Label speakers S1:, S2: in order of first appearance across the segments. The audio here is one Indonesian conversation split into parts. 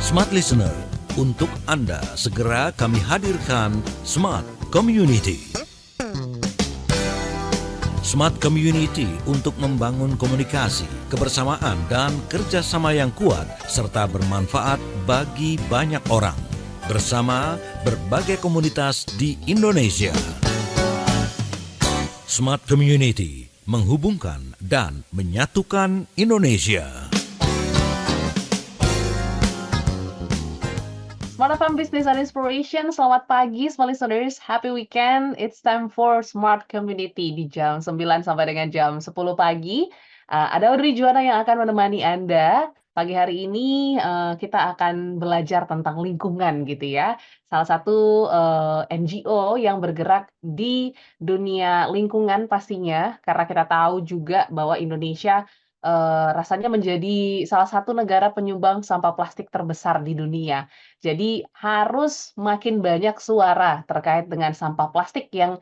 S1: Smart Listener, untuk Anda segera kami hadirkan Smart Community. Smart Community untuk membangun komunikasi, kebersamaan, dan kerjasama yang kuat serta bermanfaat bagi banyak orang bersama berbagai komunitas di Indonesia. Smart Community menghubungkan dan menyatukan Indonesia.
S2: Smart FM Business and Inspiration, selamat pagi Smart Listeners, happy weekend. It's time for Smart Community di jam 9 sampai dengan jam 10 pagi. Ada Audrey Juwana yang akan menemani Anda. Pagi hari ini kita akan belajar tentang lingkungan gitu ya. Salah satu NGO yang bergerak di dunia lingkungan pastinya, karena kita tahu juga bahwa Indonesia rasanya menjadi salah satu negara penyumbang sampah plastik terbesar di dunia. Jadi harus makin banyak suara terkait dengan sampah plastik yang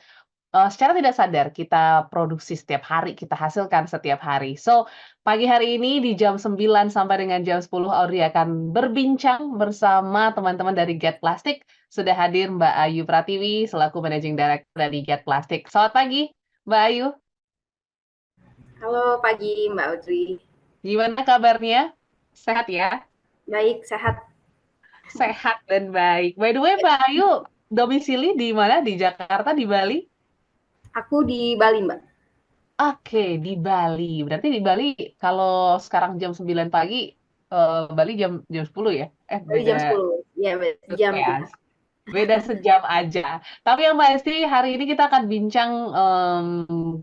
S2: secara tidak sadar kita produksi setiap hari, kita hasilkan setiap hari. So, pagi hari ini di jam 9 sampai dengan jam 10 Audrey akan berbincang bersama teman-teman dari Get Plastic. Sudah hadir Mbak Ayu Pratiwi selaku Managing Director dari Get Plastic. Selamat pagi, Mbak Ayu.
S3: Halo pagi Mbak Audrey.
S2: Gimana kabarnya? Sehat ya?
S3: Baik, sehat.
S2: Sehat dan baik. By the way, Mbak Ayu, domisili di mana? Di Jakarta, di Bali?
S3: Aku di Bali, Mbak.
S2: Oke, di Bali. Berarti di Bali kalau sekarang jam 9 pagi, Bali jam 10 ya?
S3: Bali jam 10. Ya, jam
S2: Ya,
S3: kita.
S2: beda sejam aja. Tapi yang pasti hari ini kita akan bincang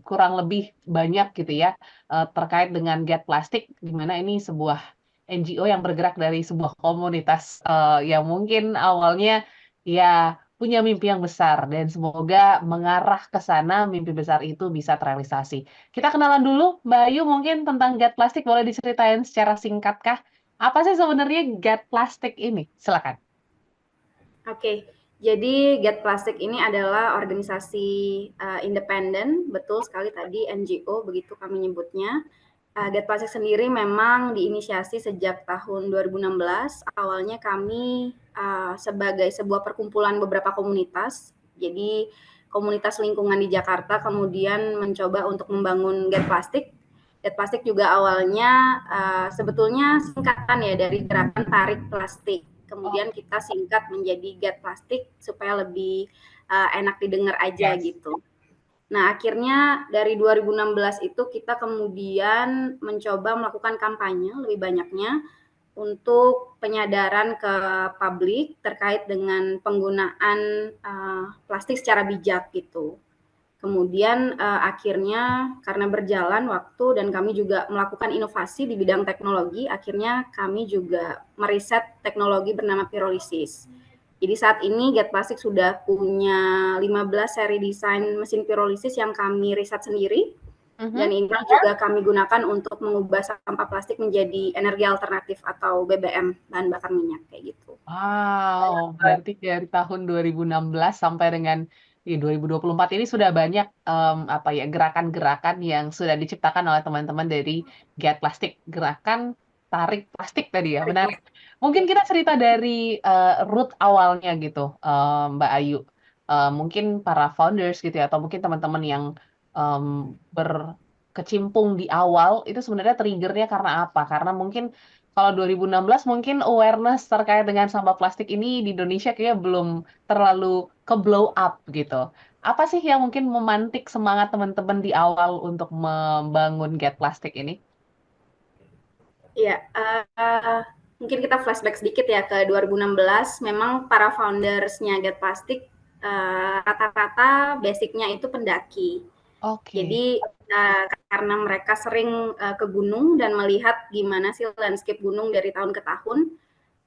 S2: kurang lebih banyak gitu ya terkait dengan Get Plastic, di mana ini sebuah NGO yang bergerak dari sebuah komunitas yang mungkin awalnya ya punya mimpi yang besar dan semoga mengarah ke sana mimpi besar itu bisa terrealisasi. Kita kenalan dulu, Mbak Ayu mungkin tentang Get Plastic boleh diceritain secara singkat kah? Apa sih sebenarnya Get Plastic ini? Silakan.
S3: Oke, jadi Get Plastic ini adalah organisasi independen, betul sekali tadi NGO begitu kami nyebutnya. Get Plastic sendiri memang diinisiasi sejak tahun 2016. Awalnya kami sebagai sebuah perkumpulan beberapa komunitas. Jadi komunitas lingkungan di Jakarta kemudian mencoba untuk membangun Get Plastic. Get Plastic juga awalnya sebetulnya singkatan ya dari gerakan tarik plastik. Kemudian kita singkat menjadi Get Plastic supaya lebih enak didengar aja gitu. Nah, akhirnya dari 2016 itu kita kemudian mencoba melakukan kampanye lebih banyaknya untuk penyadaran ke publik terkait dengan penggunaan plastik secara bijak gitu. Kemudian akhirnya karena berjalan waktu dan kami juga melakukan inovasi di bidang teknologi, akhirnya kami juga meriset teknologi bernama pirolisis. Jadi saat ini Get Plastic sudah punya 15 seri desain mesin pirolisis yang kami riset sendiri. Dan ini juga kami gunakan untuk mengubah sampah plastik menjadi energi alternatif atau BBM, bahan bakar minyak kayak gitu.
S2: Wow, berarti dari tahun 2016 sampai dengan 2024 ini sudah banyak apa ya gerakan-gerakan yang sudah diciptakan oleh teman-teman dari Get Plastic, gerakan tarik plastik tadi ya, menarik. Mungkin kita cerita dari root awalnya gitu, Mbak Ayu. Mungkin para founders gitu ya, atau mungkin teman-teman yang berkecimpung di awal itu sebenarnya triggernya karena apa? Karena mungkin kalau 2016 mungkin awareness terkait dengan sampah plastik ini di Indonesia kayaknya belum terlalu ke blow up gitu. Apa sih yang mungkin memantik semangat teman-teman di awal untuk membangun Get Plastic ini?
S3: Iya, mungkin kita flashback sedikit ya ke 2016. Memang para founders-nya Get Plastic rata-rata basicnya itu pendaki. Jadi karena mereka sering ke gunung dan melihat gimana sih landscape gunung dari tahun ke tahun,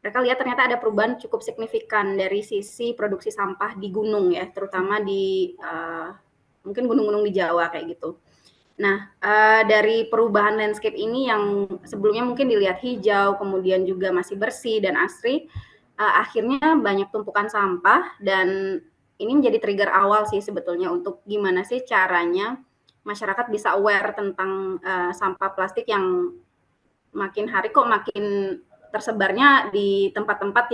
S3: mereka lihat ternyata ada perubahan cukup signifikan dari sisi produksi sampah di gunung ya, terutama di mungkin gunung-gunung di Jawa kayak gitu. Nah, dari perubahan landscape ini yang sebelumnya mungkin dilihat hijau, kemudian juga masih bersih dan asri, akhirnya banyak tumpukan sampah dan ini menjadi trigger awal sih sebetulnya untuk gimana sih caranya masyarakat bisa aware tentang sampah plastik yang makin hari kok makin tersebarnya di tempat-tempat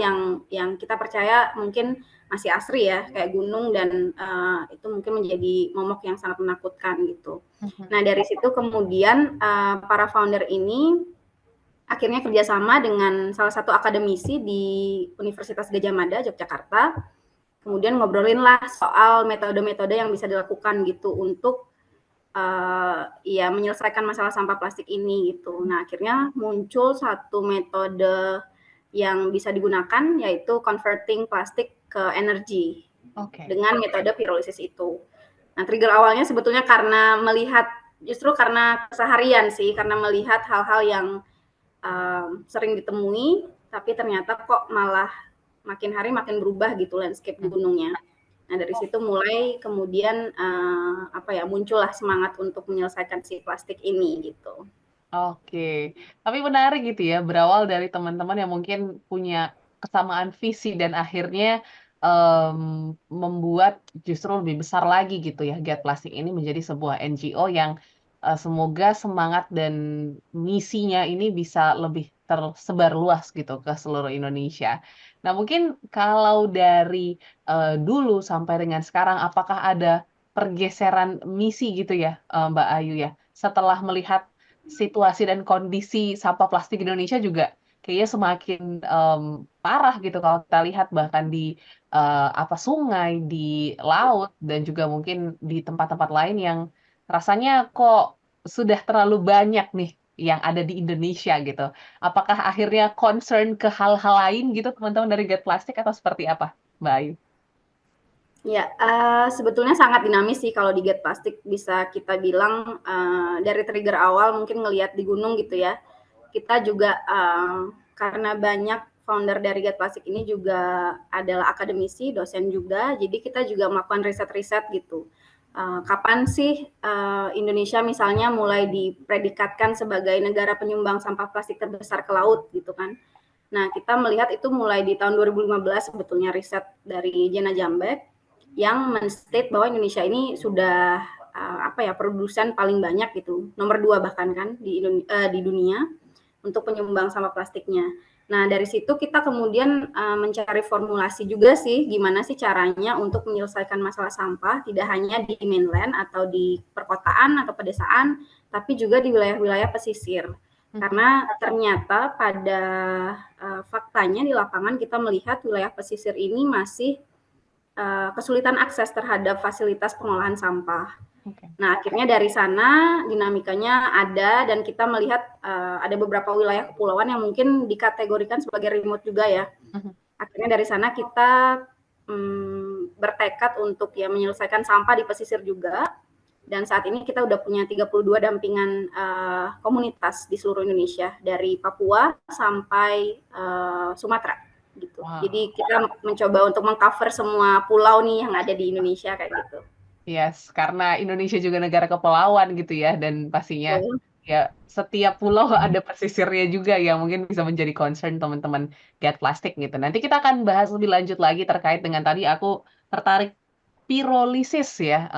S3: yang kita percaya mungkin masih asri ya, kayak gunung dan itu mungkin menjadi momok yang sangat menakutkan gitu. Nah dari situ kemudian para founder ini akhirnya kerjasama dengan salah satu akademisi di Universitas Gadjah Mada, Yogyakarta. Kemudian ngobrolin lah soal metode-metode yang bisa dilakukan gitu untuk ya menyelesaikan masalah sampah plastik ini gitu. Nah akhirnya muncul satu metode yang bisa digunakan yaitu converting plastik ke energi dengan metode pirolisis itu. Nah trigger awalnya sebetulnya karena justru karena keseharian sih, karena melihat hal-hal yang sering ditemui, tapi ternyata kok malah makin hari makin berubah gitu landscape gunungnya. Nah dari situ mulai kemudian muncullah semangat untuk menyelesaikan si plastik ini gitu.
S2: Oke, tapi menarik gitu ya, berawal dari teman-teman yang mungkin punya kesamaan visi dan akhirnya membuat justru lebih besar lagi gitu ya, Get Plastic ini menjadi sebuah NGO yang semoga semangat dan misinya ini bisa lebih tersebar luas gitu ke seluruh Indonesia. Nah mungkin kalau dari dulu sampai dengan sekarang, apakah ada pergeseran misi gitu ya, Mbak Ayu ya, setelah melihat situasi dan kondisi sampah plastik Indonesia juga kayaknya semakin parah gitu kalau kita lihat bahkan di sungai, di laut dan juga mungkin di tempat-tempat lain yang rasanya kok sudah terlalu banyak nih yang ada di Indonesia gitu. Apakah akhirnya concern ke hal-hal lain gitu teman-teman dari Get Plastic atau seperti apa, Mbak Ayu?
S3: Ya, sebetulnya sangat dinamis sih kalau di Get Plastic, bisa kita bilang dari trigger awal mungkin ngelihat di gunung gitu ya. Kita juga karena banyak founder dari Get Plastic ini juga adalah akademisi, dosen juga, jadi kita juga melakukan riset-riset gitu. Kapan sih Indonesia misalnya mulai dipredikatkan sebagai negara penyumbang sampah plastik terbesar ke laut gitu kan. Nah, kita melihat itu mulai di tahun 2015 sebetulnya riset dari Jena Jambek yang men-state bahwa Indonesia ini sudah produsen paling banyak gitu, nomor 2 bahkan kan di dunia untuk penyumbang sampah plastiknya. Nah dari situ kita kemudian mencari formulasi juga sih gimana sih caranya untuk menyelesaikan masalah sampah tidak hanya di mainland atau di perkotaan atau pedesaan, tapi juga di wilayah-wilayah pesisir. Karena ternyata pada faktanya di lapangan kita melihat wilayah pesisir ini masih kesulitan akses terhadap fasilitas pengolahan sampah. Nah, akhirnya dari sana dinamikanya ada dan kita melihat ada beberapa wilayah kepulauan yang mungkin dikategorikan sebagai remote juga ya. Akhirnya dari sana kita bertekad untuk ya menyelesaikan sampah di pesisir juga. Dan saat ini kita udah punya 32 dampingan komunitas di seluruh Indonesia dari Papua sampai Sumatera gitu. Wow. Jadi kita mencoba untuk mengcover semua pulau nih yang ada di Indonesia kayak gitu.
S2: Yes, karena Indonesia juga negara kepulauan gitu ya, dan pastinya ya setiap pulau ada pesisirnya juga yang mungkin bisa menjadi concern teman-teman Get Plastic gitu. Nanti kita akan bahas lebih lanjut lagi terkait dengan tadi aku tertarik pirolisis ya,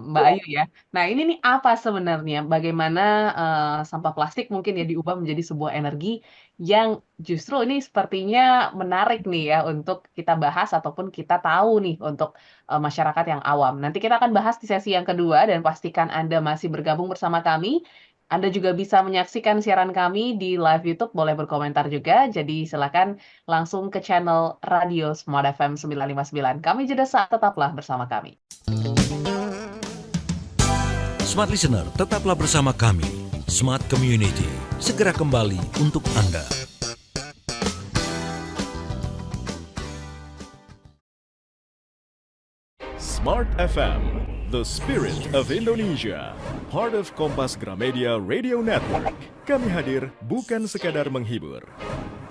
S2: Mbak Ayu ya. Nah ini nih apa sebenarnya? Bagaimana sampah plastik mungkin ya diubah menjadi sebuah energi yang justru ini sepertinya menarik nih ya untuk kita bahas ataupun kita tahu nih untuk masyarakat yang awam. Nanti kita akan bahas di sesi yang kedua dan pastikan Anda masih bergabung bersama kami. Anda juga bisa menyaksikan siaran kami di live YouTube, boleh berkomentar juga. Jadi silakan langsung ke channel Radio Smart FM 959. Kami jeda saat, tetaplah bersama kami.
S1: Smart Listener, tetaplah bersama kami. Smart Community, segera kembali untuk Anda.
S4: Smart FM, the spirit of Indonesia, part of Kompas Gramedia Radio Network. Kami hadir bukan sekadar menghibur.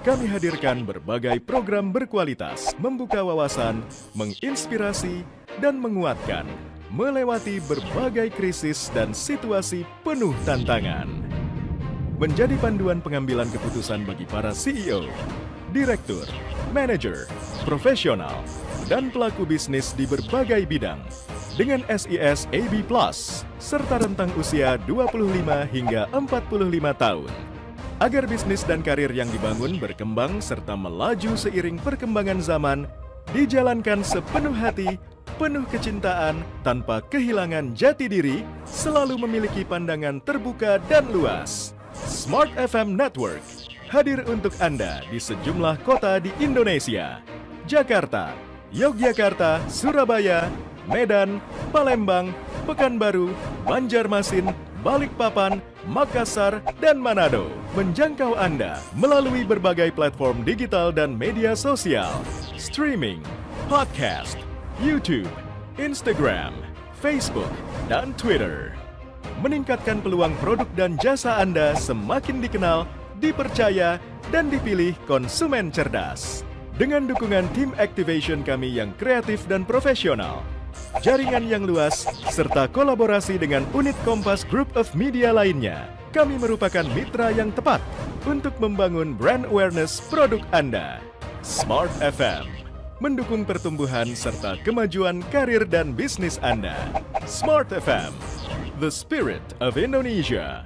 S4: Kami hadirkan berbagai program berkualitas, membuka wawasan, menginspirasi, dan menguatkan, melewati berbagai krisis dan situasi penuh tantangan. Menjadi panduan pengambilan keputusan bagi para CEO, direktur, manajer, profesional, dan pelaku bisnis di berbagai bidang dengan SIS AB+, serta rentang usia 25 hingga 45 tahun. Agar bisnis dan karir yang dibangun berkembang serta melaju seiring perkembangan zaman, dijalankan sepenuh hati, penuh kecintaan, tanpa kehilangan jati diri, selalu memiliki pandangan terbuka dan luas. Smart FM Network hadir untuk Anda di sejumlah kota di Indonesia. Jakarta, Yogyakarta, Surabaya, Medan, Palembang, Pekanbaru, Banjarmasin, Balikpapan, Makassar, dan Manado. Menjangkau Anda melalui berbagai platform digital dan media sosial, streaming, podcast, YouTube, Instagram, Facebook, dan Twitter. Meningkatkan peluang produk dan jasa Anda semakin dikenal, dipercaya, dan dipilih konsumen cerdas. Dengan dukungan tim activation kami yang kreatif dan profesional, jaringan yang luas, serta kolaborasi dengan unit Kompas Group of Media lainnya, kami merupakan mitra yang tepat untuk membangun brand awareness produk Anda. Smart FM mendukung pertumbuhan serta kemajuan karir dan bisnis Anda. Smart FM, the spirit of Indonesia.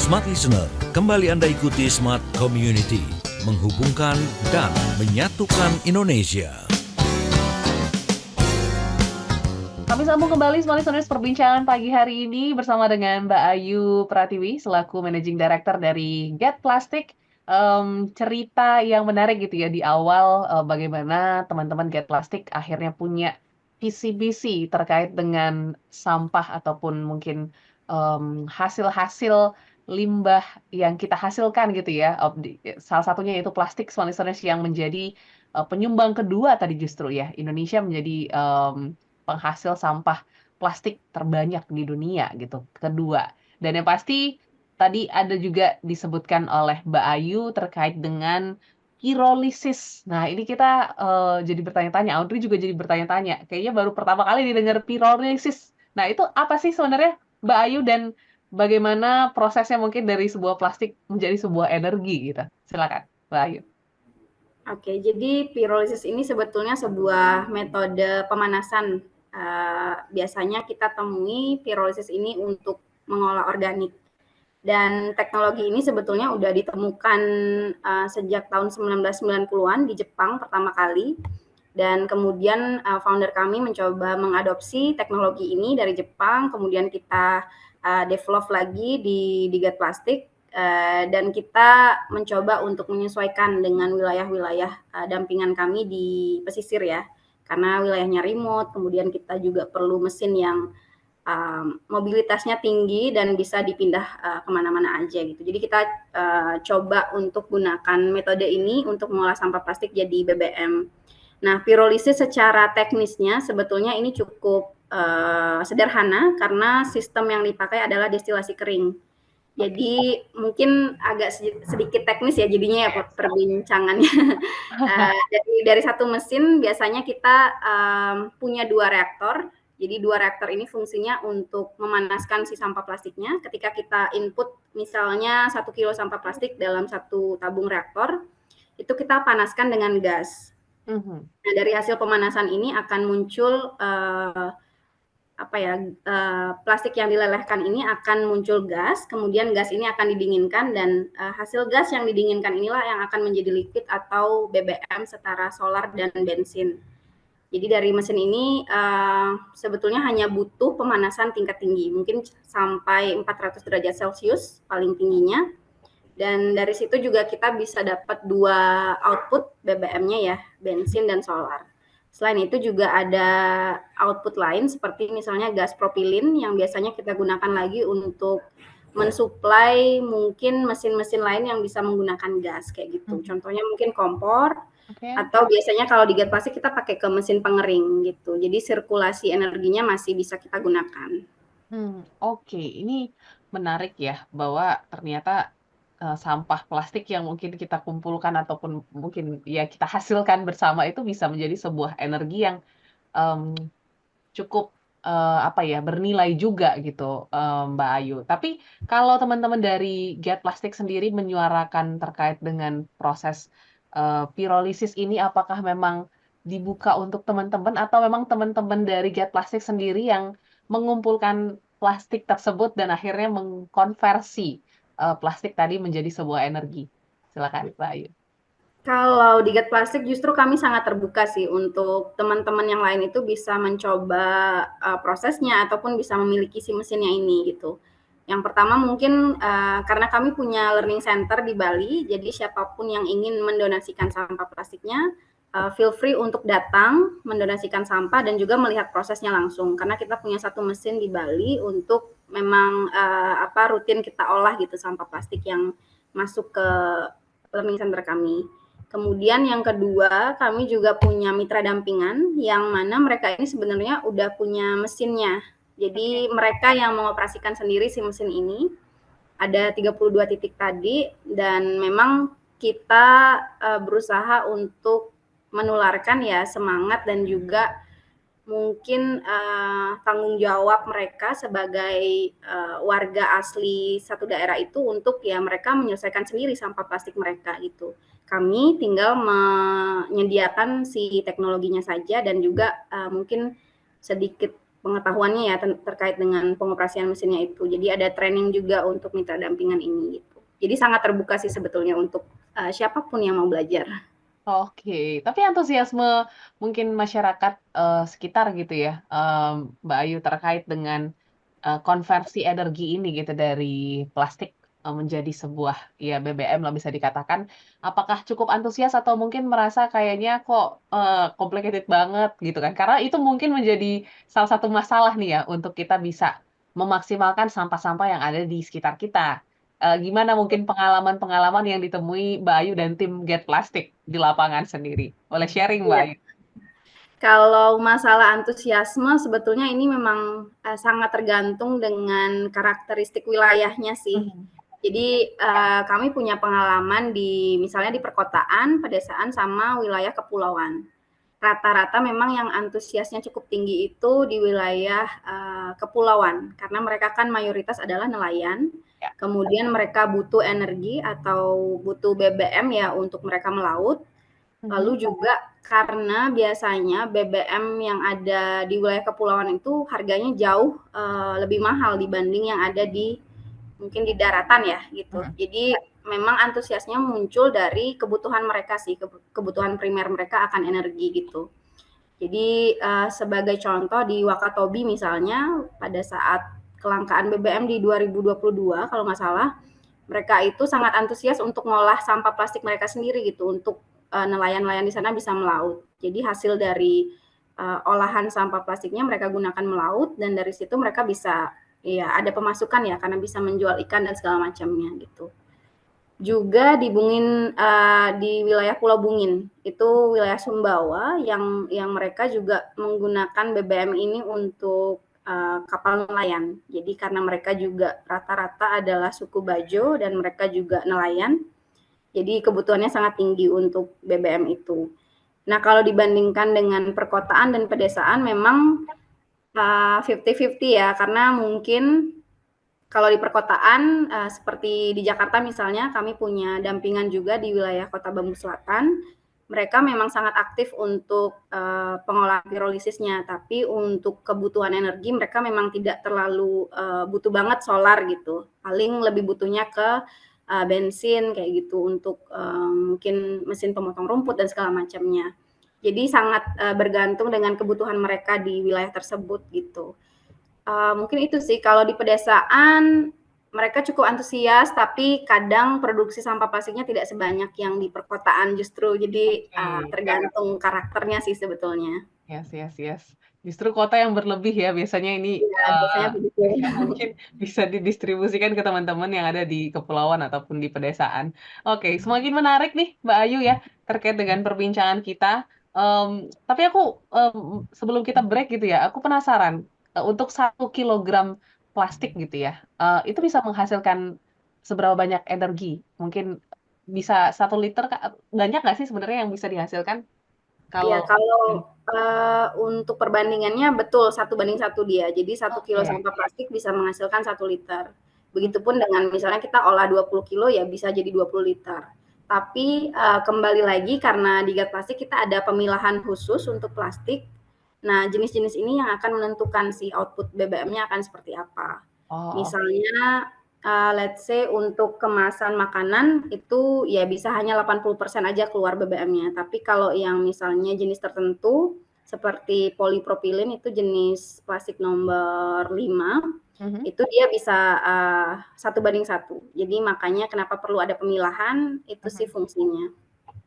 S1: Smart Listener, kembali Anda ikuti Smart Community, menghubungkan dan menyatukan Indonesia.
S2: Kami sambung kembali Smart Listeners perbincangan pagi hari ini bersama dengan Mbak Ayu Pratiwi selaku Managing Director dari Get Plastic. Cerita yang menarik gitu ya di awal bagaimana teman-teman Get Plastic akhirnya punya visi misi terkait dengan sampah ataupun mungkin hasil-hasil limbah yang kita hasilkan gitu ya. Salah satunya yaitu plastik, Smart Listeners, yang menjadi penyumbang kedua tadi justru ya. Indonesia menjadi penghasil sampah plastik terbanyak di dunia gitu, kedua. Dan yang pasti tadi ada juga disebutkan oleh Mbak Ayu terkait dengan pirolisis. Nah, ini kita jadi bertanya-tanya, Audrey juga jadi bertanya-tanya. Kayaknya baru pertama kali didengar pirolisis. Nah, itu apa sih sebenarnya Mbak Ayu dan bagaimana prosesnya mungkin dari sebuah plastik menjadi sebuah energi gitu? Silakan, Mbak Ayu.
S3: Oke, jadi pirolisis ini sebetulnya sebuah metode pemanasan. Biasanya kita temui pirolisis ini untuk mengolah organik. Dan teknologi ini sebetulnya udah ditemukan sejak tahun 1990-an di Jepang pertama kali. Dan kemudian founder kami mencoba mengadopsi teknologi ini dari Jepang, kemudian kita develop lagi di Get Plastic, dan kita mencoba untuk menyesuaikan dengan wilayah-wilayah dampingan kami di pesisir ya, karena wilayahnya remote, kemudian kita juga perlu mesin yang mobilitasnya tinggi dan bisa dipindah kemana-mana aja gitu. Jadi kita coba untuk gunakan metode ini untuk mengolah sampah plastik jadi BBM. Nah, pirolisis secara teknisnya sebetulnya ini cukup sederhana karena sistem yang dipakai adalah destilasi kering. Jadi mungkin agak sedikit teknis ya jadinya ya perbincangannya. Dari satu mesin biasanya kita punya 2 reaktor. Jadi 2 reaktor ini fungsinya untuk memanaskan si sampah plastiknya. Ketika kita input misalnya 1 kilo sampah plastik dalam 1 tabung reaktor, itu kita panaskan dengan gas. Nah, dari hasil pemanasan ini akan muncul plastik yang dilelehkan ini akan muncul gas, kemudian gas ini akan didinginkan dan hasil gas yang didinginkan inilah yang akan menjadi liquid atau BBM setara solar dan bensin. Jadi dari mesin ini sebetulnya hanya butuh pemanasan tingkat tinggi, mungkin sampai 400 derajat Celcius paling tingginya. Dan dari situ juga kita bisa dapat 2 output BBM-nya ya, bensin dan solar. Selain itu juga ada output lain seperti misalnya gas propilin yang biasanya kita gunakan lagi untuk mensuplai mungkin mesin-mesin lain yang bisa menggunakan gas kayak gitu. Contohnya mungkin kompor, atau biasanya kalau di Get Plastic kita pakai ke mesin pengering gitu. Jadi sirkulasi energinya masih bisa kita gunakan.
S2: Oke, ini menarik ya bahwa ternyata sampah plastik yang mungkin kita kumpulkan ataupun mungkin ya kita hasilkan bersama itu bisa menjadi sebuah energi yang cukup apa ya, bernilai juga gitu, Mbak Ayu. Tapi kalau teman-teman dari Get Plastic sendiri menyuarakan terkait dengan proses, pirolisis ini apakah memang dibuka untuk teman-teman atau memang teman-teman dari Get Plastic sendiri yang mengumpulkan plastik tersebut dan akhirnya mengkonversi, plastik tadi menjadi sebuah energi? Silakan Mbak Ayu.
S3: Kalau di Get Plastic justru kami sangat terbuka sih untuk teman-teman yang lain itu bisa mencoba prosesnya ataupun bisa memiliki si mesinnya ini gitu. Yang pertama mungkin karena kami punya learning center di Bali, jadi siapapun yang ingin mendonasikan sampah plastiknya, feel free untuk datang mendonasikan sampah dan juga melihat prosesnya langsung. Karena kita punya satu mesin di Bali untuk memang rutin kita olah gitu sampah plastik yang masuk ke learning center kami. Kemudian yang kedua, kami juga punya mitra dampingan yang mana mereka ini sebenarnya udah punya mesinnya. Jadi mereka yang mengoperasikan sendiri si mesin ini. Ada 32 titik tadi dan memang kita berusaha untuk menularkan ya semangat dan juga mungkin tanggung jawab mereka sebagai warga asli satu daerah itu untuk ya mereka menyelesaikan sendiri sampah plastik mereka gitu. Kami tinggal menyediakan si teknologinya saja dan juga mungkin sedikit pengetahuannya ya terkait dengan pengoperasian mesinnya itu. Jadi ada training juga untuk mitra dampingan ini gitu. Jadi sangat terbuka sih sebetulnya untuk siapapun yang mau belajar.
S2: Oke, tapi antusiasme mungkin masyarakat, sekitar gitu ya, Mbak Ayu terkait dengan, konversi energi ini gitu dari plastik, menjadi sebuah ya BBM lah bisa dikatakan, apakah cukup antusias atau mungkin merasa kayaknya kok, complicated banget gitu kan? Karena itu mungkin menjadi salah satu masalah nih ya untuk kita bisa memaksimalkan sampah-sampah yang ada di sekitar kita. Gimana mungkin pengalaman-pengalaman yang ditemui Mbak Ayu dan tim Get Plastic di lapangan sendiri? Boleh sharing Mbak
S3: Iya.
S2: Ayu?
S3: Kalau masalah antusiasme sebetulnya ini memang sangat tergantung dengan karakteristik wilayahnya sih.
S2: Mhm.
S3: Jadi kami punya pengalaman di misalnya di perkotaan, pedesaan, sama wilayah kepulauan. Rata-rata memang yang antusiasnya cukup tinggi itu di wilayah kepulauan karena mereka kan mayoritas adalah nelayan.
S2: Ya.
S3: Kemudian mereka butuh energi atau butuh BBM ya untuk mereka melaut. Lalu juga karena biasanya BBM yang ada di wilayah kepulauan itu harganya jauh lebih mahal dibanding yang ada di mungkin di daratan ya gitu. Jadi memang antusiasnya muncul dari kebutuhan mereka sih, kebutuhan primer mereka akan energi gitu. Jadi sebagai contoh di Wakatobi misalnya pada saat kelangkaan BBM di 2022 kalau nggak salah, mereka itu sangat antusias untuk ngolah sampah plastik mereka sendiri gitu untuk nelayan-nelayan di sana bisa melaut. Jadi hasil dari olahan sampah plastiknya mereka gunakan melaut dan dari situ mereka bisa ya ada pemasukan ya karena bisa menjual ikan dan segala macamnya gitu. Juga di Bungin di wilayah Pulau Bungin itu wilayah Sumbawa yang mereka juga menggunakan BBM ini untuk kapal nelayan. Jadi karena mereka juga rata-rata adalah suku Bajo dan mereka juga nelayan. Jadi kebutuhannya sangat tinggi untuk BBM itu. Nah, kalau dibandingkan dengan perkotaan dan pedesaan memang 50-50 ya, karena mungkin kalau di perkotaan seperti di Jakarta misalnya, kami punya dampingan juga di wilayah Kota Bambu Selatan. Mereka memang sangat aktif untuk pengolahan pirolisisnya, tapi untuk kebutuhan energi mereka memang tidak terlalu butuh banget solar gitu. Paling lebih butuhnya ke bensin kayak gitu untuk mungkin mesin pemotong rumput dan segala macamnya. Jadi sangat bergantung dengan kebutuhan mereka di wilayah tersebut gitu. Mungkin itu sih kalau di pedesaan mereka cukup antusias tapi kadang produksi sampah plastiknya tidak sebanyak yang di perkotaan justru. Jadi tergantung karakternya sih sebetulnya.
S2: Yes. Justru kota yang berlebih ya biasanya ini,
S3: Iya, biasanya begitu.
S2: yang mungkin bisa didistribusikan ke teman-teman yang ada di kepulauan ataupun di pedesaan. Oke, semakin menarik nih Mbak Ayu ya, terkait dengan perbincangan kita. Tapi aku, sebelum kita break gitu ya, aku penasaran, untuk 1 kilogram plastik gitu ya, itu bisa menghasilkan seberapa banyak energi? Mungkin bisa 1 liter banyak nggak sih sebenarnya yang bisa dihasilkan?
S3: Iya,
S2: Kalau
S3: kalau, untuk perbandingannya betul 1:1 dia. Jadi 1 kilo
S2: oke.
S3: sampah plastik bisa menghasilkan 1 liter.
S2: Mhm,
S3: Begitupun dengan misalnya kita olah 20 kilo ya bisa jadi 20 liter. Tapi, kembali lagi karena di Gat Plastik kita ada pemilahan khusus untuk plastik. Nah, jenis-jenis ini yang akan menentukan si output BBM-nya akan seperti apa.
S2: oh, oke.
S3: Misalnya, let's say untuk kemasan makanan itu ya bisa hanya 80% aja keluar BBM-nya. Tapi kalau yang misalnya jenis tertentu seperti polipropilin itu jenis plastik nomor 5,
S2: Mhm,
S3: itu dia bisa 1:1. Jadi makanya kenapa perlu ada pemilahan, itu sih
S2: mhm.
S3: fungsinya.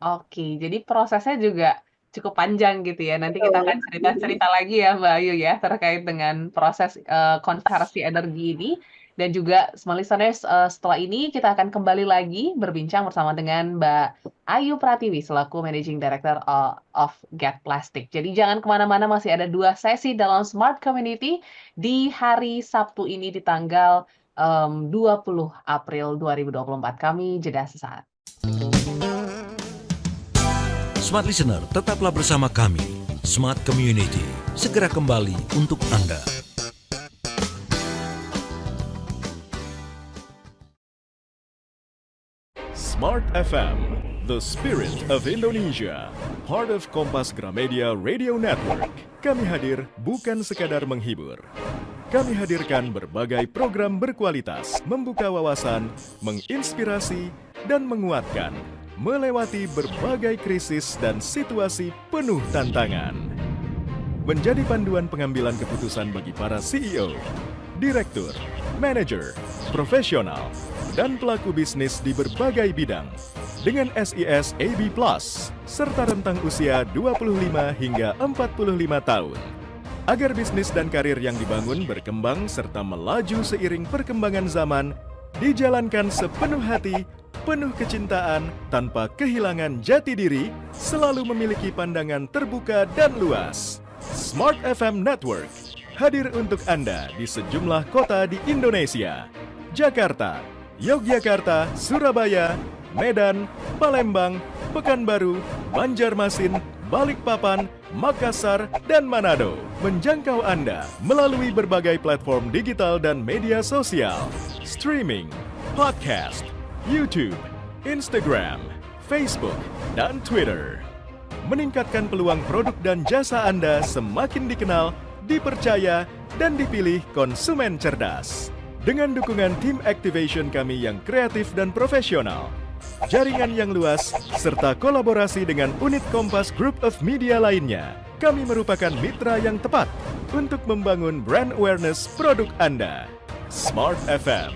S2: Oke, jadi prosesnya juga cukup panjang gitu ya. Nanti kita
S3: Betul.
S2: akan cerita-cerita lagi ya Mbak Ayu ya, terkait dengan proses, konversi energi ini. Dan juga semua listeners, setelah ini kita akan kembali lagi berbincang bersama dengan Mbak Ayu Pratiwi selaku Managing Director, of Get Plastic. Jadi jangan kemana-mana, masih ada 2 sesi dalam Smart Community di hari Sabtu ini di tanggal, 20 April 2024. Kami jeda sesaat.
S1: Smart Listener, tetaplah bersama kami. Smart Community, segera kembali untuk Anda.
S4: Smart FM, the spirit of Indonesia, part of Kompas Gramedia Radio Network. Kami hadir bukan sekadar menghibur. Kami hadirkan berbagai program berkualitas, membuka wawasan, menginspirasi, dan menguatkan, melewati berbagai krisis dan situasi penuh tantangan. Menjadi panduan pengambilan keputusan bagi para CEO, direktur, manajer, profesional, dan pelaku bisnis di berbagai bidang dengan SIS AB Plus serta rentang usia 25 hingga 45 tahun. Agar bisnis dan karir yang dibangun berkembang serta melaju seiring perkembangan zaman, dijalankan sepenuh hati, penuh kecintaan, tanpa kehilangan jati diri, selalu memiliki pandangan terbuka dan luas. Smart FM Network hadir untuk Anda di sejumlah kota di Indonesia. Jakarta, Yogyakarta, Surabaya, Medan, Palembang, Pekanbaru, Banjarmasin, Balikpapan, Makassar, dan Manado. Menjangkau Anda melalui berbagai platform digital dan media sosial, streaming, podcast, YouTube, Instagram, Facebook, dan Twitter. Meningkatkan peluang produk dan jasa Anda semakin dikenal, dipercaya, dan dipilih konsumen cerdas. Dengan dukungan tim activation kami yang kreatif dan profesional, jaringan yang luas, serta kolaborasi dengan unit Kompas Group of Media lainnya, kami merupakan mitra yang tepat untuk membangun brand awareness produk Anda. Smart FM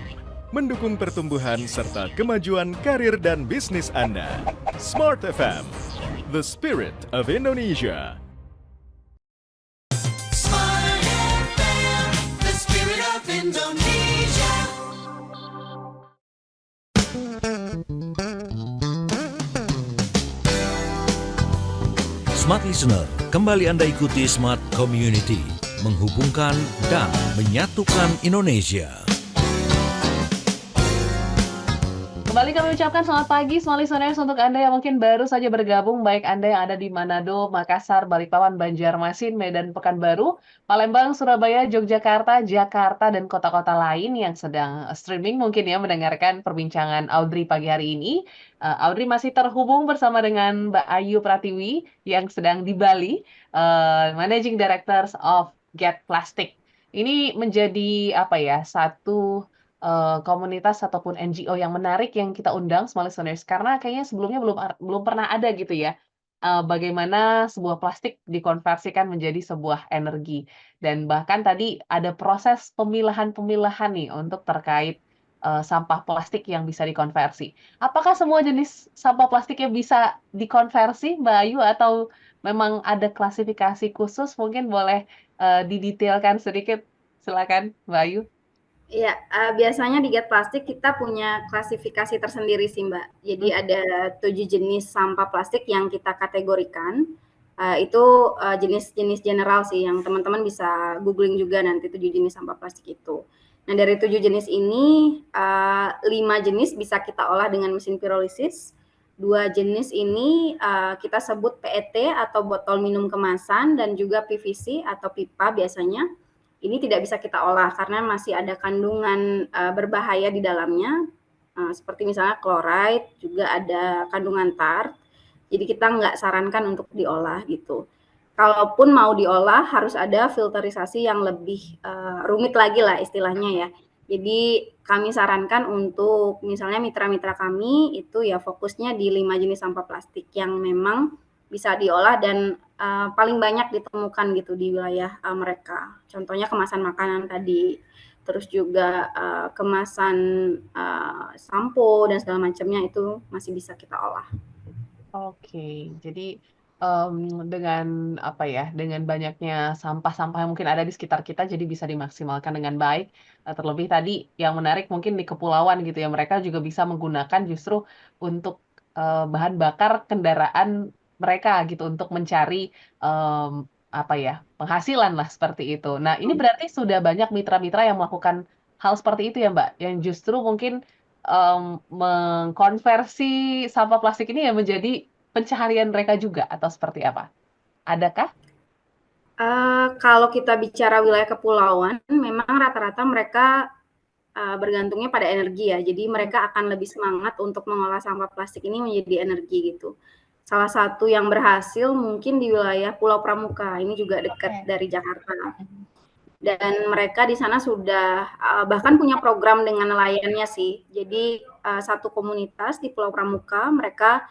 S4: mendukung pertumbuhan serta kemajuan karir dan bisnis Anda. Smart FM, the spirit of Indonesia.
S5: Smart FM, the spirit of Indonesia.
S1: Smart Listener, kembali Anda ikuti Smart Community, menghubungkan dan menyatukan Indonesia.
S2: Kembali kami ucapkan selamat pagi semua listeners untuk Anda yang mungkin baru saja bergabung, baik Anda yang ada di Manado, Makassar, Balikpapan, Banjarmasin, Medan, Pekanbaru, Palembang, Surabaya, Yogyakarta, Jakarta, dan kota-kota lain yang sedang streaming mungkin ya mendengarkan perbincangan Audrey pagi hari ini. Audrey masih terhubung bersama dengan Mbak Ayu Pratiwi yang sedang di Bali, Managing Directors of Get Plastic. Ini menjadi apa ya, satu komunitas ataupun NGO yang menarik yang kita undang small listeners karena kayaknya sebelumnya belum pernah ada gitu ya, bagaimana sebuah plastik dikonversikan menjadi sebuah energi dan bahkan tadi ada proses pemilahan-pemilahan nih untuk terkait, sampah plastik yang bisa dikonversi. Apakah semua jenis sampah plastiknya bisa dikonversi Mbak Ayu atau memang ada klasifikasi khusus? Mungkin boleh, didetailkan sedikit, silakan Mbak Ayu.
S3: Iya, biasanya di Get Plastik kita punya klasifikasi tersendiri sih, Mbak. Jadi ada 7 jenis sampah plastik yang kita kategorikan. Itu jenis-jenis general sih yang teman-teman bisa googling juga nanti 7 jenis sampah plastik itu. Nah, dari 7 jenis ini 5 jenis bisa kita olah dengan mesin pirolisis, Dua jenis ini kita sebut PET atau botol minum kemasan dan juga PVC atau pipa biasanya. Ini tidak bisa kita olah karena masih ada kandungan berbahaya di dalamnya, seperti misalnya chloride, juga ada kandungan tar. Jadi kita nggak sarankan untuk diolah gitu. Kalaupun mau diolah harus ada filterisasi yang lebih rumit lagi lah istilahnya ya. Jadi kami sarankan untuk misalnya mitra-mitra kami itu ya fokusnya di 5 jenis sampah plastik yang memang bisa diolah dan paling banyak ditemukan gitu di wilayah mereka. Contohnya kemasan makanan tadi, terus juga kemasan sampo dan segala macamnya itu masih bisa kita olah.
S2: Oke, jadi dengan apa ya, dengan banyaknya sampah-sampah yang mungkin ada di sekitar kita, jadi bisa dimaksimalkan dengan baik. Terlebih tadi yang menarik mungkin di kepulauan gitu ya, mereka juga bisa menggunakan justru untuk bahan bakar kendaraan mereka gitu untuk mencari apa ya, penghasilan lah seperti itu. Nah, ini berarti sudah banyak mitra-mitra yang melakukan hal seperti itu ya, Mbak, yang justru mungkin mengkonversi sampah plastik ini ya menjadi pencaharian mereka juga atau seperti apa? Adakah?
S3: Kalau kita bicara wilayah kepulauan, memang rata-rata mereka bergantungnya pada energi ya. Jadi mereka akan lebih semangat untuk mengolah sampah plastik ini menjadi energi gitu. Salah satu yang berhasil mungkin di wilayah Pulau Pramuka. Ini juga dekat dari Jakarta. Dan mereka di sana sudah bahkan punya program dengan nelayannya sih. Jadi satu komunitas di Pulau Pramuka mereka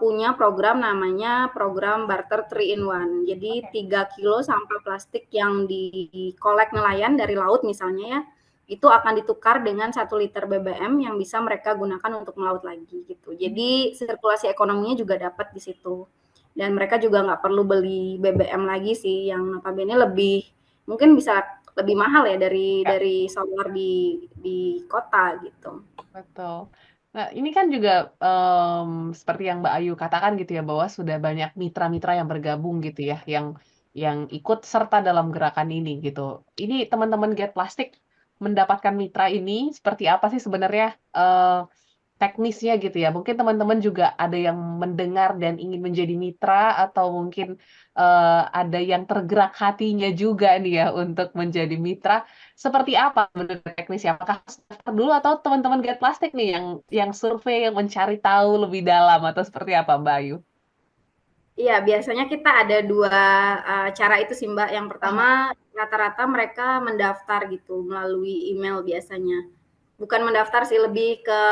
S3: punya program namanya program barter 3 in 1. Jadi 3 kilo sampah plastik yang dikolek nelayan dari laut misalnya ya, itu akan ditukar dengan 1 liter BBM yang bisa mereka gunakan untuk melaut lagi gitu. Jadi sirkulasi ekonominya juga dapat di situ. Dan mereka juga nggak perlu beli BBM lagi sih, yang notabene mungkin bisa lebih mahal ya dari solar di kota gitu.
S2: Betul. Nah, ini kan juga seperti yang Mbak Ayu katakan gitu ya, bahwa sudah banyak mitra-mitra yang bergabung gitu ya, yang ikut serta dalam gerakan ini gitu. Ini teman-teman Get Plastic mendapatkan mitra ini seperti apa sih sebenarnya teknisnya gitu ya? Mungkin teman-teman juga ada yang mendengar dan ingin menjadi mitra atau mungkin ada yang tergerak hatinya juga nih ya untuk menjadi mitra. Seperti apa menurut teknisnya? Apakah harus daftar dulu atau teman-teman Get Plastik nih yang survei, yang mencari tahu lebih dalam atau seperti apa, Mbak Ayu?
S3: Iya, biasanya kita ada 2 cara itu sih, Mbak. Yang pertama, rata-rata mereka mendaftar gitu melalui email biasanya. Bukan mendaftar sih, lebih ke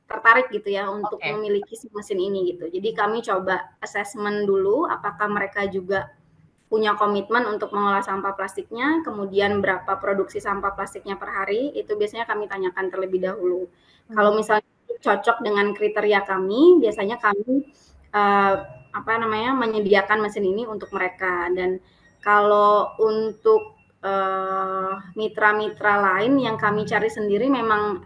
S3: tertarik gitu ya untuk
S2: Oke.
S3: memiliki si mesin ini gitu. Jadi kami coba assessment dulu apakah mereka juga punya komitmen untuk mengolah sampah plastiknya, kemudian berapa produksi sampah plastiknya per hari, itu biasanya kami tanyakan terlebih dahulu. Kalau misalnya cocok dengan kriteria kami, biasanya kami menyediakan mesin ini untuk mereka. Dan kalau untuk mitra-mitra lain yang kami cari sendiri memang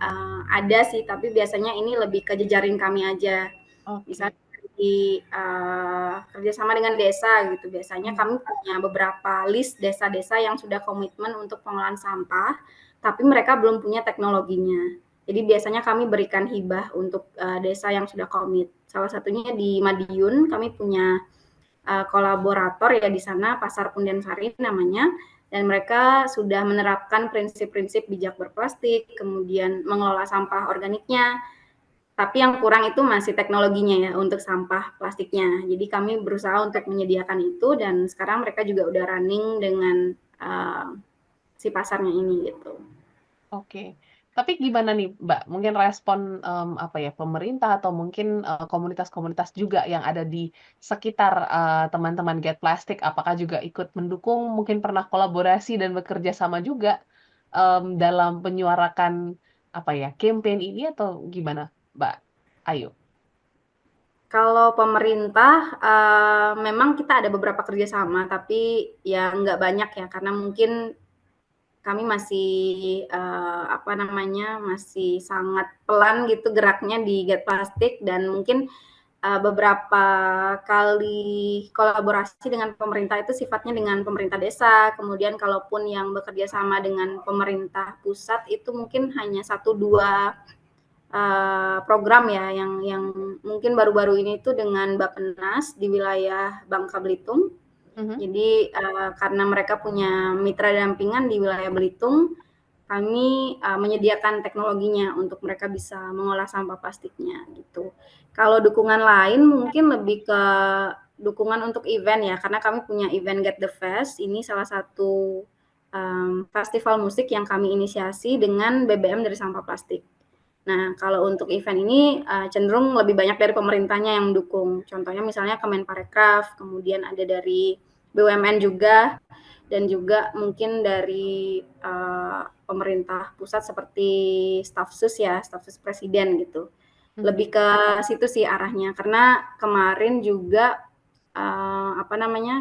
S3: ada sih, tapi biasanya ini lebih ke jejaring kami aja. Misalnya di kerjasama dengan desa gitu. Biasanya kami punya beberapa list desa-desa yang sudah komitmen untuk pengolahan sampah, tapi mereka belum punya teknologinya. Jadi biasanya kami berikan hibah untuk desa yang sudah komit. Salah satunya di Madiun, kami punya kolaborator ya di sana, Pasar Punden Sari namanya, dan mereka sudah menerapkan prinsip-prinsip bijak berplastik, kemudian mengelola sampah organiknya. Tapi yang kurang itu masih teknologinya ya untuk sampah plastiknya. Jadi kami berusaha untuk menyediakan itu dan sekarang mereka juga udah running dengan si pasarnya ini gitu.
S2: Oke. Tapi gimana nih, Mbak, mungkin respon, apa ya, pemerintah atau mungkin, komunitas-komunitas juga yang ada di sekitar, teman-teman Get Plastic, apakah juga ikut mendukung, mungkin pernah kolaborasi dan bekerja sama juga, dalam menyuarakan, apa ya, campaign ini atau gimana, Mbak Ayu?
S3: Kalau pemerintah, memang kita ada beberapa kerjasama, tapi ya nggak banyak ya, karena mungkin kami masih masih sangat pelan gitu geraknya di Get Plastic dan mungkin beberapa kali kolaborasi dengan pemerintah itu sifatnya dengan pemerintah desa, kemudian kalaupun yang bekerja sama dengan pemerintah pusat itu mungkin hanya 1, 2 program ya yang mungkin baru-baru ini tuh dengan Bappenas di wilayah Bangka Belitung. Jadi karena mereka punya mitra dampingan di wilayah Belitung, kami menyediakan teknologinya untuk mereka bisa mengolah sampah plastiknya gitu. Kalau dukungan lain mungkin lebih ke dukungan untuk event ya, karena kami punya event Get the Fest. Ini salah satu festival musik yang kami inisiasi dengan BBM dari sampah plastik. Nah, kalau untuk event ini cenderung lebih banyak dari pemerintahnya yang mendukung. Contohnya misalnya Kemenparekraf, kemudian ada dari BUMN juga, dan juga mungkin dari pemerintah pusat seperti staf sus presiden gitu. Lebih ke situ sih arahnya, karena kemarin juga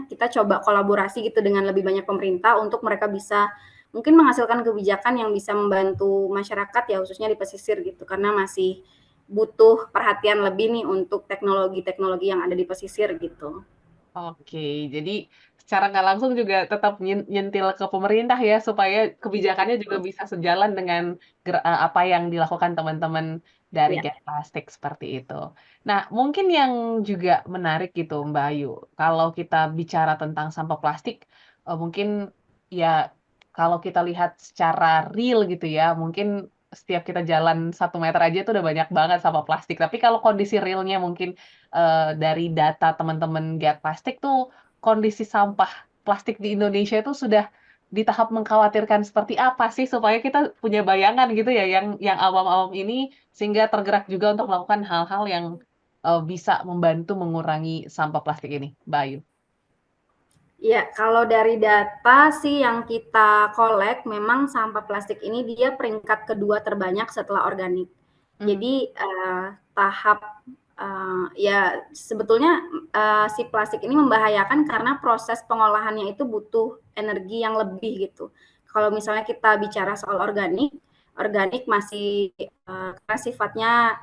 S3: kita coba kolaborasi gitu dengan lebih banyak pemerintah untuk mereka bisa mungkin menghasilkan kebijakan yang bisa membantu masyarakat ya, khususnya di pesisir gitu, karena masih butuh perhatian lebih nih untuk teknologi-teknologi yang ada di pesisir gitu.
S2: Oke, jadi secara nggak langsung juga tetap nyentil ke pemerintah ya, supaya kebijakannya juga bisa sejalan dengan apa yang dilakukan teman-teman dari
S3: Iya.
S2: Get Plastic seperti itu. Nah, mungkin yang juga menarik gitu Mbak Ayu, kalau kita bicara tentang sampah plastik, mungkin ya kalau kita lihat secara real gitu ya, mungkin setiap kita jalan 1 meter aja itu udah banyak banget sampah plastik. Tapi kalau kondisi realnya mungkin dari data teman-teman Get Plastic tuh kondisi sampah plastik di Indonesia itu sudah di tahap mengkhawatirkan seperti apa sih supaya kita punya bayangan gitu ya yang awam-awam ini sehingga tergerak juga untuk melakukan hal-hal yang bisa membantu mengurangi sampah plastik ini, Mbak Ayu.
S3: Ya, kalau dari data sih yang kita kolek, memang sampah plastik ini dia peringkat kedua terbanyak setelah organik. Jadi tahap ya sebetulnya si plastik ini membahayakan karena proses pengolahannya itu butuh energi yang lebih gitu. Kalau misalnya kita bicara soal organik masih karena sifatnya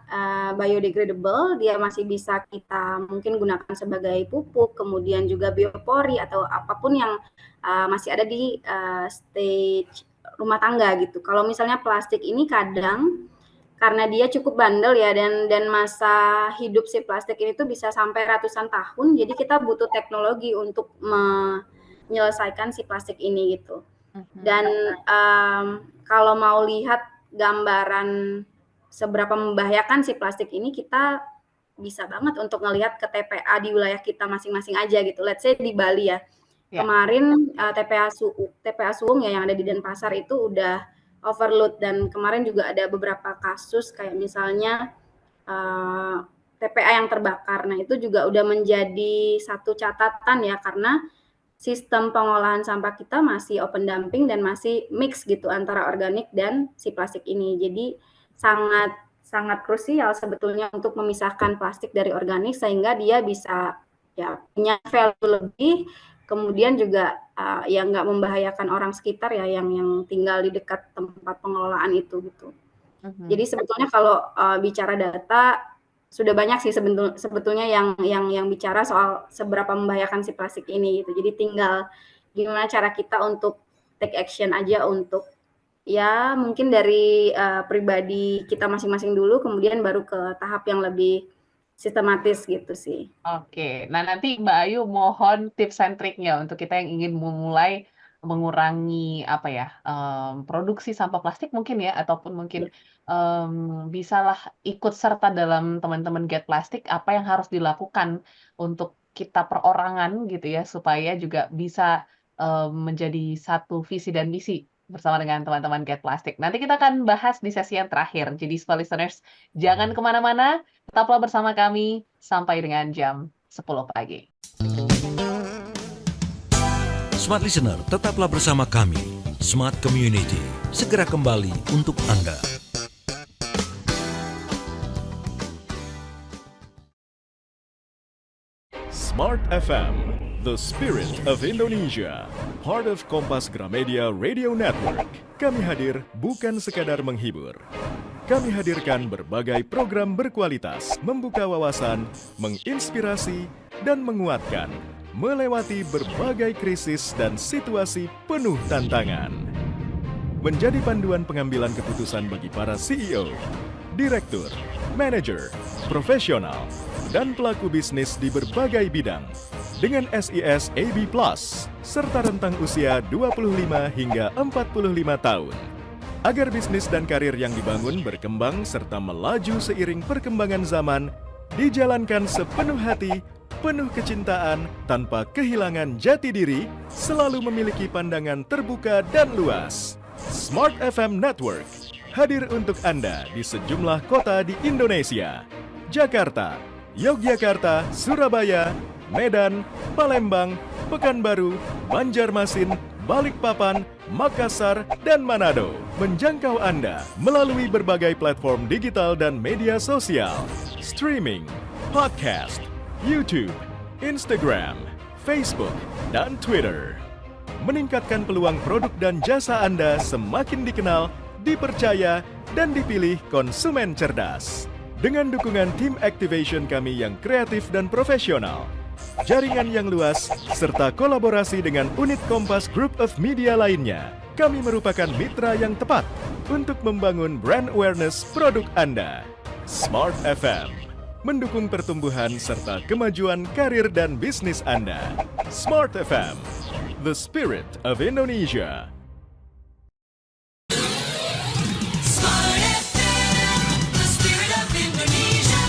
S3: biodegradable, dia masih bisa kita mungkin gunakan sebagai pupuk, kemudian juga biopori atau apapun yang masih ada di stage rumah tangga gitu. Kalau misalnya plastik ini kadang karena dia cukup bandel ya dan masa hidup si plastik ini tuh bisa sampai ratusan tahun, jadi kita butuh teknologi untuk menyelesaikan si plastik ini gitu. Dan kalau mau lihat gambaran seberapa membahayakan si plastik ini, kita bisa banget untuk ngelihat ke TPA di wilayah kita masing-masing aja gitu. Let's say di Bali ya. Kemarin TPA Suwung ya yang ada di Denpasar itu udah overload, dan kemarin juga ada beberapa kasus kayak misalnya TPA yang terbakar. Nah, itu juga udah menjadi satu catatan ya, karena sistem pengolahan sampah kita masih open dumping dan masih mix gitu antara organik dan si plastik ini. Jadi sangat krusial sebetulnya untuk memisahkan plastik dari organik sehingga dia bisa ya punya value lebih, kemudian juga ya nggak membahayakan orang sekitar ya yang tinggal di dekat tempat pengelolaan itu gitu. Jadi sebetulnya kalau bicara data sudah banyak sih sebetulnya yang bicara soal seberapa membahayakan si plastik ini gitu. Jadi tinggal gimana cara kita untuk take action aja untuk ya mungkin dari pribadi kita masing-masing dulu, kemudian baru ke tahap yang lebih sistematis gitu sih.
S2: Oke, nah nanti Mbak Ayu mohon tips and triknya untuk kita yang ingin memulai mengurangi apa ya produksi sampah plastik mungkin ya, ataupun mungkin bisalah ikut serta dalam teman-teman Get Plastic, apa yang harus dilakukan untuk kita perorangan gitu ya supaya juga bisa menjadi satu visi dan misi bersama dengan teman-teman Get Plastic. Nanti kita akan bahas di sesi yang terakhir. Jadi smart listeners jangan kemana-mana. Tetaplah bersama kami sampai dengan jam 10 pagi.
S1: Smart Listener, tetaplah bersama kami. Smart Community, segera kembali untuk Anda.
S4: Smart FM, the spirit of Indonesia. Part of Kompas Gramedia Radio Network. Kami hadir bukan sekadar menghibur. Kami hadirkan berbagai program berkualitas, membuka wawasan, menginspirasi, dan menguatkan, melewati berbagai krisis dan situasi penuh tantangan. Menjadi panduan pengambilan keputusan bagi para CEO, direktur, manajer, profesional, dan pelaku bisnis di berbagai bidang dengan SIS AB+, serta rentang usia 25 hingga 45 tahun. Agar bisnis dan karir yang dibangun berkembang serta melaju seiring perkembangan zaman, dijalankan sepenuh hati, penuh kecintaan, tanpa kehilangan jati diri, selalu memiliki pandangan terbuka dan luas. Smart FM Network hadir untuk Anda di sejumlah kota di Indonesia. Jakarta, Yogyakarta, Surabaya, Medan, Palembang, Pekanbaru, Banjarmasin, Balikpapan, Makassar, dan Manado. Menjangkau Anda melalui berbagai platform digital dan media sosial, streaming, podcast, YouTube, Instagram, Facebook, dan Twitter. Meningkatkan peluang produk dan jasa Anda semakin dikenal, dipercaya, dan dipilih konsumen cerdas. Dengan dukungan tim activation kami yang kreatif dan profesional, jaringan yang luas, serta kolaborasi dengan unit Kompas Group of Media lainnya, kami merupakan mitra yang tepat untuk membangun brand awareness produk Anda. Smart FM mendukung pertumbuhan serta kemajuan karir dan bisnis Anda. Smart FM, the spirit of Indonesia.
S5: Smart FM, the spirit of Indonesia.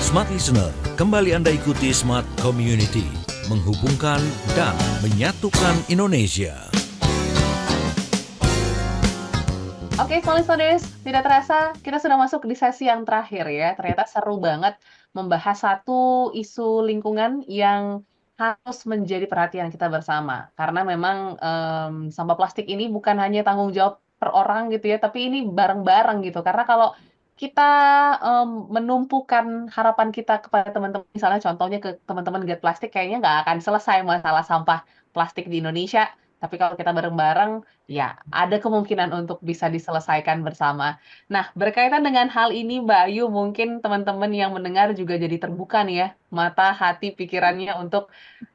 S1: Smart Listener, kembali Anda ikuti Smart Community, menghubungkan dan menyatukan Indonesia.
S2: Oke, Smart Listeners, tidak terasa kita sudah masuk di sesi yang terakhir ya. Ternyata seru banget membahas satu isu lingkungan yang harus menjadi perhatian kita bersama. Karena memang sampah plastik ini bukan hanya tanggung jawab per orang gitu ya, tapi ini bareng-bareng gitu. Karena kalau kita menumpukan harapan kita kepada teman-teman, misalnya contohnya ke teman-teman Get Plastik, kayaknya nggak akan selesai masalah sampah plastik di Indonesia. Tapi kalau kita bareng-bareng, ya ada kemungkinan untuk bisa diselesaikan bersama. Nah, berkaitan dengan hal ini, Mbak Ayu, mungkin teman-teman yang mendengar juga jadi terbuka nih ya, mata, hati, pikirannya untuk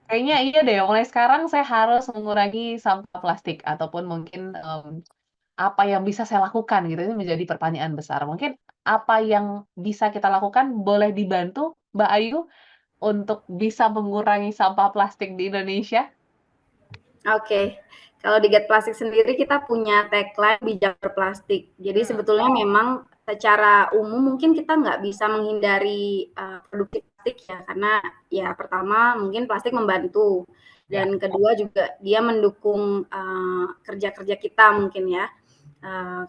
S2: kayaknya iya deh, mulai sekarang saya harus mengurangi sampah plastik ataupun mungkin apa yang bisa saya lakukan gitu, ini menjadi pertanyaan besar. Mungkin apa yang bisa kita lakukan boleh dibantu Mbak Ayu untuk bisa mengurangi sampah plastik di Indonesia?
S3: Oke, kalau di Get Plastik sendiri kita punya tagline bijak berplastik. Jadi sebetulnya memang secara umum mungkin kita nggak bisa menghindari produksi plastik ya, karena ya pertama mungkin plastik membantu dan kedua juga dia mendukung kerja-kerja kita mungkin ya.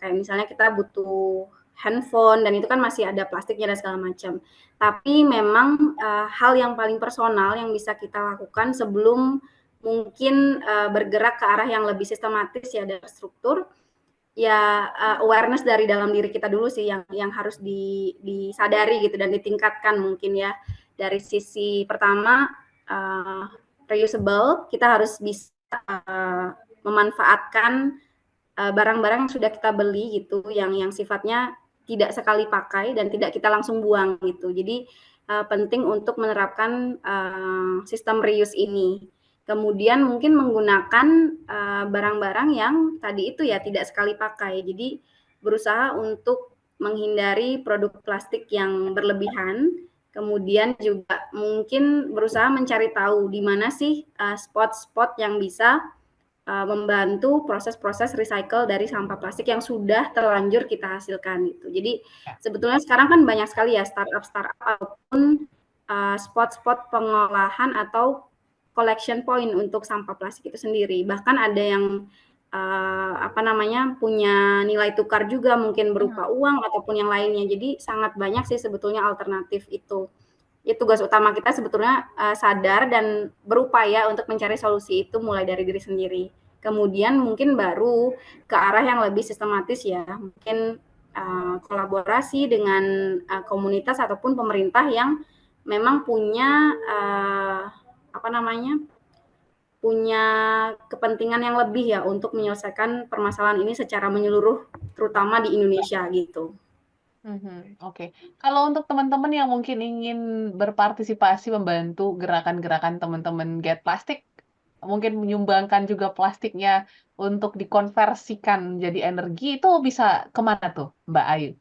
S3: Kayak misalnya kita butuh handphone dan itu kan masih ada plastiknya dan segala macam. Tapi memang hal yang paling personal yang bisa kita lakukan sebelum mungkin bergerak ke arah yang lebih sistematis ya dan terstruktur, ya awareness dari dalam diri kita dulu sih yang harus disadari gitu dan ditingkatkan mungkin ya. Dari sisi pertama reusable, kita harus bisa memanfaatkan barang-barang yang sudah kita beli gitu, yang sifatnya tidak sekali pakai dan tidak kita langsung buang gitu. Jadi penting untuk menerapkan sistem reuse ini. Kemudian mungkin menggunakan barang-barang yang tadi itu ya tidak sekali pakai. Jadi berusaha untuk menghindari produk plastik yang berlebihan. Kemudian juga mungkin berusaha mencari tahu di mana sih spot-spot yang bisa membantu proses-proses recycle dari sampah plastik yang sudah terlanjur kita hasilkan gitu. Jadi sebetulnya sekarang kan banyak sekali ya startup ataupun spot-spot pengolahan atau collection point untuk sampah plastik itu sendiri. Bahkan ada yang punya nilai tukar juga mungkin berupa uang ataupun yang lainnya. Jadi sangat banyak sih sebetulnya alternatif itu. Ya tugas utama kita sebetulnya sadar dan berupaya untuk mencari solusi itu mulai dari diri sendiri. Kemudian mungkin baru ke arah yang lebih sistematis ya. Mungkin kolaborasi dengan komunitas ataupun pemerintah yang memang punya punya kepentingan yang lebih ya untuk menyelesaikan permasalahan ini secara menyeluruh, terutama di Indonesia gitu.
S2: Oke. Kalau untuk teman-teman yang mungkin ingin berpartisipasi membantu gerakan-gerakan teman-teman Get Plastik, mungkin menyumbangkan juga plastiknya untuk dikonversikan jadi energi, itu bisa kemana tuh, Mbak Ayu?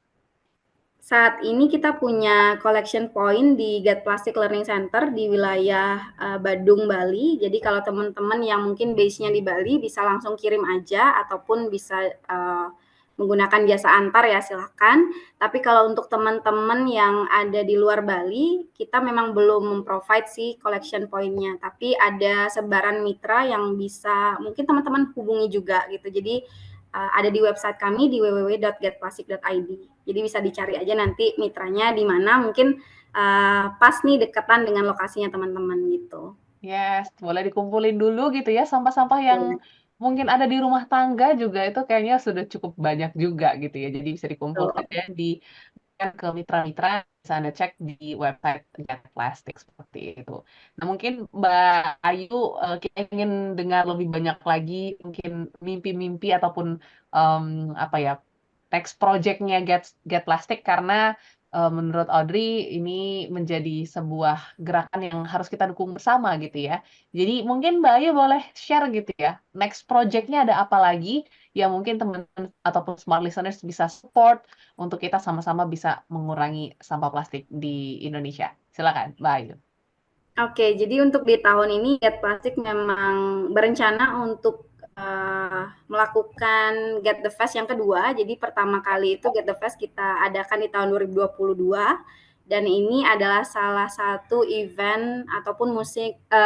S3: Saat ini kita punya collection point di Get Plastic Learning Center di wilayah Badung, Bali. Jadi kalau teman-teman yang mungkin base-nya di Bali bisa langsung kirim aja ataupun bisa menggunakan jasa antar ya silahkan. Tapi kalau untuk teman-teman yang ada di luar Bali, kita memang belum memprovide si collection point-nya. Tapi ada sebaran mitra yang bisa mungkin teman-teman hubungi juga gitu. Jadi ada di website kami di www.getplastic.id. Jadi bisa dicari aja nanti mitranya di mana, mungkin pas nih deketan dengan lokasinya teman-teman gitu.
S2: Yes, boleh dikumpulin dulu gitu ya, sampah-sampah yang
S3: Boleh.
S2: mungkin ada di rumah tangga juga itu kayaknya sudah cukup banyak juga gitu ya. Jadi bisa dikumpulkan
S3: Betul.
S2: ya ke mitra-mitra, bisa Anda cek di website Get Plastic seperti itu. Nah, mungkin Mbak Ayu, kita ingin dengar lebih banyak lagi mungkin mimpi-mimpi ataupun apa ya, next project-nya Get Plastic karena menurut Audrey ini menjadi sebuah gerakan yang harus kita dukung bersama gitu ya. Jadi mungkin Mbak Ayu boleh share gitu ya, next project-nya ada apa lagi yang mungkin teman-teman ataupun smart listeners bisa support untuk kita sama-sama bisa mengurangi sampah plastik di Indonesia. Silakan, Mbak Ayu.
S3: Oke, jadi untuk di tahun ini Get Plastic memang berencana untuk melakukan Get the Fest yang kedua. Jadi pertama kali itu Get the Fest kita adakan di tahun 2022 dan ini adalah salah satu event ataupun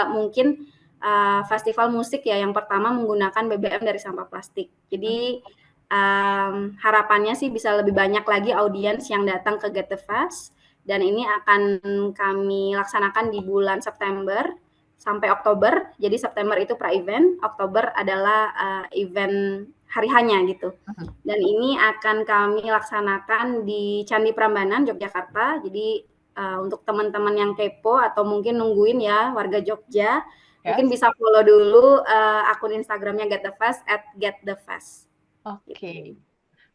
S3: mungkin festival musik ya yang pertama menggunakan BBM dari sampah plastik. Jadi harapannya sih bisa lebih banyak lagi audiens yang datang ke Get the Fest. Dan ini akan kami laksanakan di bulan September sampai Oktober. Jadi September itu pra-event, Oktober adalah event hari hanya gitu. Dan ini akan kami laksanakan di Candi Prambanan, Yogyakarta. Jadi untuk teman-teman yang kepo atau mungkin nungguin ya warga Jogja, mungkin bisa follow dulu akun Instagramnya Get the Fest @getthefest.
S2: Oke.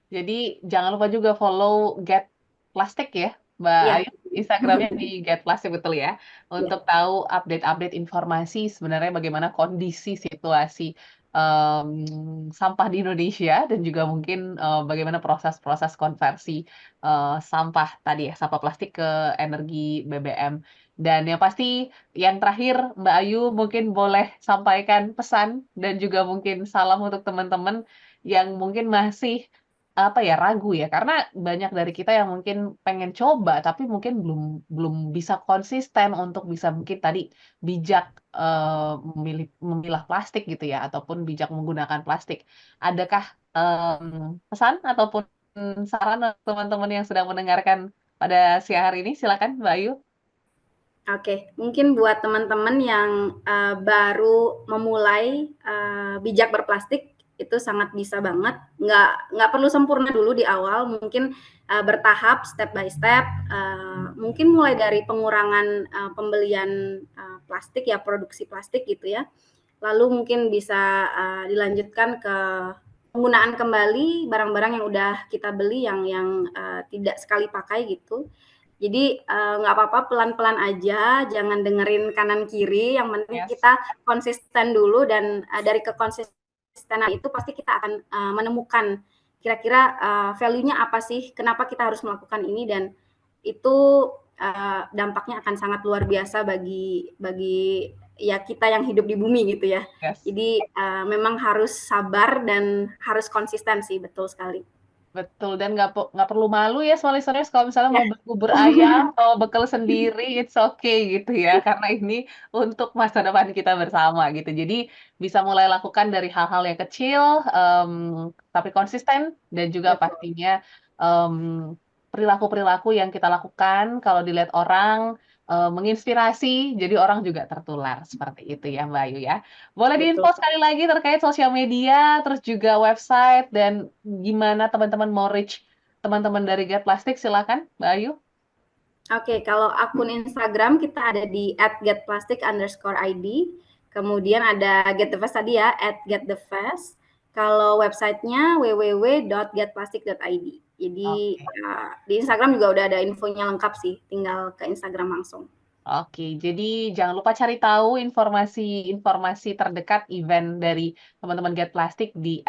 S2: Jadi jangan lupa juga follow Get Plastic ya, Mbak
S3: Ya.
S2: Ayu. Instagramnya di Get Plastic betul ya, untuk tahu update-update informasi sebenarnya bagaimana kondisi situasi sampah di Indonesia dan juga mungkin bagaimana proses-proses konversi sampah tadi ya, sampah plastik ke energi BBM. Dan yang pasti yang terakhir Mbak Ayu mungkin boleh sampaikan pesan dan juga mungkin salam untuk teman-teman yang mungkin masih apa ya, ragu ya, karena banyak dari kita yang mungkin pengen coba, tapi mungkin belum bisa konsisten untuk bisa mungkin tadi bijak, memilah plastik gitu ya, ataupun bijak menggunakan plastik. Adakah, pesan ataupun saran untuk teman-teman yang sedang mendengarkan pada siang hari ini? Silakan Mbak Ayu.
S3: Oke, mungkin buat teman-teman yang baru memulai bijak berplastik itu sangat bisa banget. Nggak perlu sempurna dulu di awal, mungkin bertahap, step by step. Mungkin mulai dari pengurangan pembelian plastik ya, produksi plastik gitu ya. Lalu mungkin bisa dilanjutkan ke penggunaan kembali barang-barang yang udah kita beli yang tidak sekali pakai gitu. Jadi nggak apa-apa pelan-pelan aja, jangan dengerin kanan kiri, yang penting
S2: Yes.
S3: kita konsisten dulu dan dari kekonsistenan itu pasti kita akan menemukan kira-kira value-nya apa sih, kenapa kita harus melakukan ini dan itu dampaknya akan sangat luar biasa bagi ya kita yang hidup di bumi gitu ya.
S2: Yes.
S3: Jadi memang harus sabar dan harus konsisten sih, betul sekali.
S2: Betul, dan nggak perlu malu ya small listeners kalau misalnya mau bubur ayam atau bekal sendiri, it's okay gitu ya, karena ini untuk masa depan kita bersama gitu. Jadi bisa mulai lakukan dari hal-hal yang kecil, tapi konsisten dan juga
S3: Betul.
S2: pastinya perilaku-perilaku yang kita lakukan kalau dilihat orang menginspirasi, jadi orang juga tertular seperti itu ya Mbak Ayu ya. Boleh
S3: Betul.
S2: diinfo sekali lagi terkait sosial media, terus juga website, dan gimana teman-teman mau reach teman-teman dari Get Plastic, silakan Mbak Ayu.
S3: Oke, kalau akun Instagram kita ada di @getplastic_id. Kemudian ada Get the Fest tadi ya, @getthefest. Kalau websitenya www.getplastic.id. Jadi di Instagram juga udah ada infonya lengkap sih, tinggal ke Instagram langsung.
S2: Oke, jadi jangan lupa cari tahu informasi-informasi terdekat event dari teman-teman Get Plastic di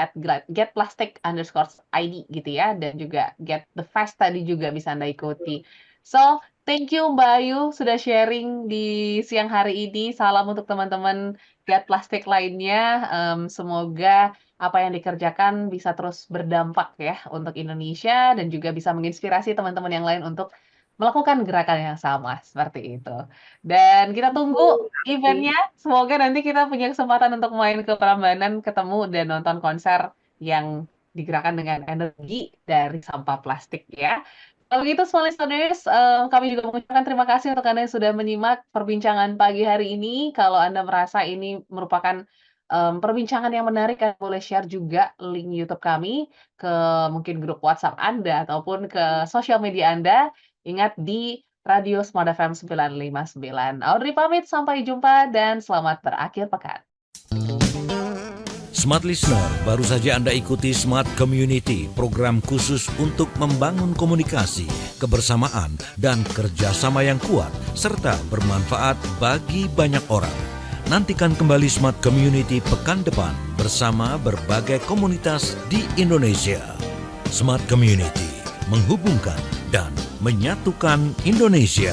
S2: @getplastic_id gitu ya, dan juga Get the Fest tadi juga bisa Anda ikuti. So, thank you Mbak Ayu sudah sharing di siang hari ini. Salam untuk teman-teman Get Plastic lainnya. Semoga apa yang dikerjakan bisa terus berdampak ya untuk Indonesia dan juga bisa menginspirasi teman-teman yang lain untuk melakukan gerakan yang sama, seperti itu. Dan kita tunggu event-nya, semoga nanti kita punya kesempatan untuk main ke Prambanan, ketemu dan nonton konser yang digerakkan dengan energi dari sampah plastik ya. Kalau begitu semua listeners, kami juga mengucapkan terima kasih untuk Anda yang sudah menyimak perbincangan pagi hari ini. Kalau Anda merasa ini merupakan, perbincangan yang menarik, Anda boleh share juga link YouTube kami ke mungkin grup WhatsApp Anda ataupun ke sosial media Anda. Ingat di Radio Smart FM 959. Audrey pamit, sampai jumpa dan selamat berakhir pekan.
S1: Smart Listener, baru saja Anda ikuti Smart Community, program khusus untuk membangun komunikasi, kebersamaan, dan kerjasama yang kuat, serta bermanfaat bagi banyak orang. Nantikan kembali Smart Community pekan depan bersama berbagai komunitas di Indonesia. Smart Community, menghubungkan dan menyatukan Indonesia.